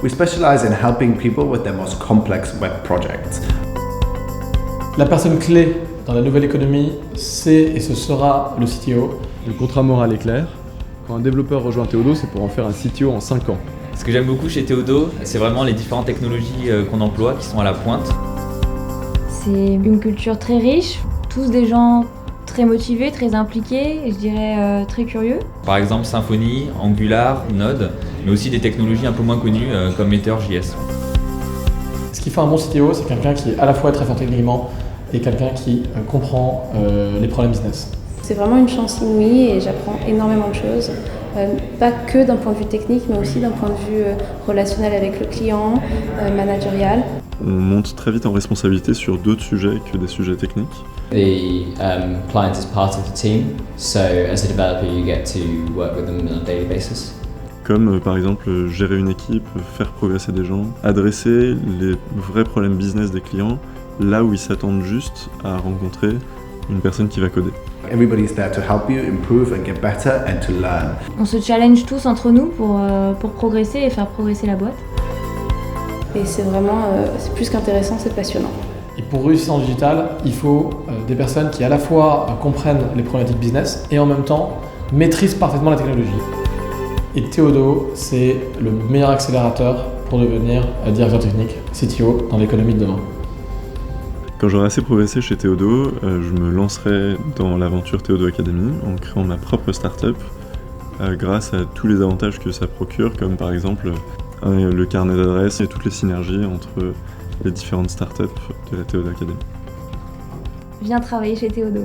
We specialize in helping people with their most complex web projects. La personne clé dans la nouvelle économie, c'est et ce sera le CTO. Le contrat moral est clair. Quand un développeur rejoint Théodo, c'est pour en faire un CTO en 5 ans. Ce que j'aime beaucoup chez Théodo, c'est vraiment les différentes technologies qu'on emploie qui sont à la pointe. C'est une culture très riche, tous des gens très motivés, très impliqués, et je dirais très curieux. Par exemple Symfony, Angular, Node, mais aussi des technologies un peu moins connues comme Meteor.js. Ce qui fait un bon CTO, c'est quelqu'un qui est à la fois très fort techniquement et quelqu'un qui comprend les problèmes business. C'est vraiment une chance inouïe et j'apprends énormément de choses, pas que d'un point de vue technique, mais aussi d'un point de vue relationnel avec le client, managérial. On monte très vite en responsabilité sur d'autres sujets que des sujets techniques. The client is part of the team, so as a developer you get to work with them on a daily basis. Comme par exemple gérer une équipe, faire progresser des gens, adresser les vrais problèmes business des clients là où ils s'attendent juste à rencontrer une personne qui va coder. Everybody's there to help you improve and get better and to learn. On se challenge tous entre nous pour progresser et faire progresser la boîte. Et c'est vraiment, c'est plus qu'intéressant, c'est passionnant. Et pour réussir en digital, il faut des personnes qui à la fois comprennent les problématiques business et en même temps maîtrisent parfaitement la technologie. Et Théodo, c'est le meilleur accélérateur pour devenir directeur technique, CTO, dans l'économie de demain. Quand j'aurai assez progressé chez Théodo, je me lancerai dans l'aventure Théodo Academy en créant ma propre start-up grâce à tous les avantages que ça procure, comme par exemple le carnet d'adresses et toutes les synergies entre les différentes startups de la Théodo Academy. Viens travailler chez Théodo.